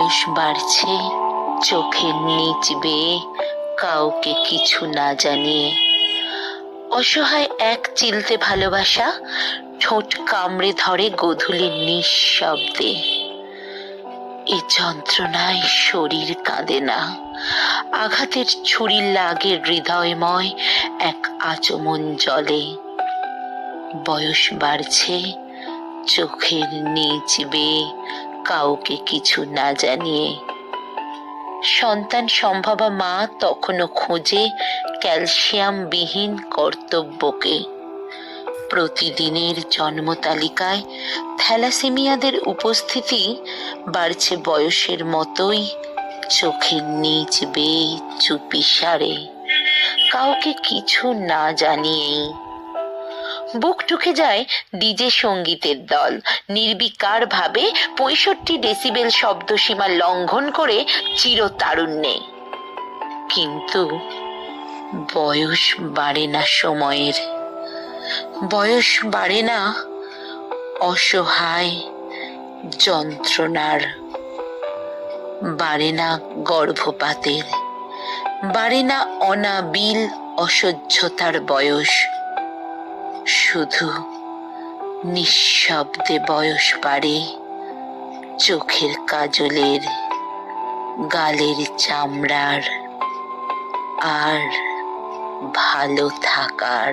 বয়স বাড়ছে, চোখের নিচ বেয়ে, কাউকে কিছু না জানিয়ে। অসহায় এক চিলতে ভালোবাসা ঠোঁট কামড়ে ধরে গোধূলির নিঃশব্দে। এ যন্ত্রণায় শরীর কাঁদে না, আঘাতের ছুরির লাগে হৃদয়ময় এক আচমন জলে। বয়স বাড়ছে, চোখের নিচ বেয়ে, কাউকে কিছু না জানিয়ে। সন্তান সম্ভবা মা তখনও খোঁজে ক্যালসিয়ামবিহীন কর্তব্যকে। প্রতিদিনের জন্ম তালিকায় থ্যালাসেমিয়াদের উপস্থিতি বাড়ছে বয়সের মতোই, চোখের নিচ বেয়ে, চুপিসারে, কাউকে কিছু না জানিয়েই। বুক ঠুকে যায় ডিজে সঙ্গীতের দল নির্বিকার ভাবে ৬৫ ডেসিবেল শব্দসীমা লঙ্ঘন করে চিরতারুণ্যে। কিন্তু বয়স বাড়ে না সময়ের, বয়স বাড়ে না অসহায় যন্ত্রণার, বাড়ে না গর্ভপাতের, বাড়ে না অনাবিল অসহ্যতার বয়স। শুধু নিঃশব্দে বয়স বাড়ে, চোখের কাজলের, গালের চামড়ার, আর ভালো থাকার।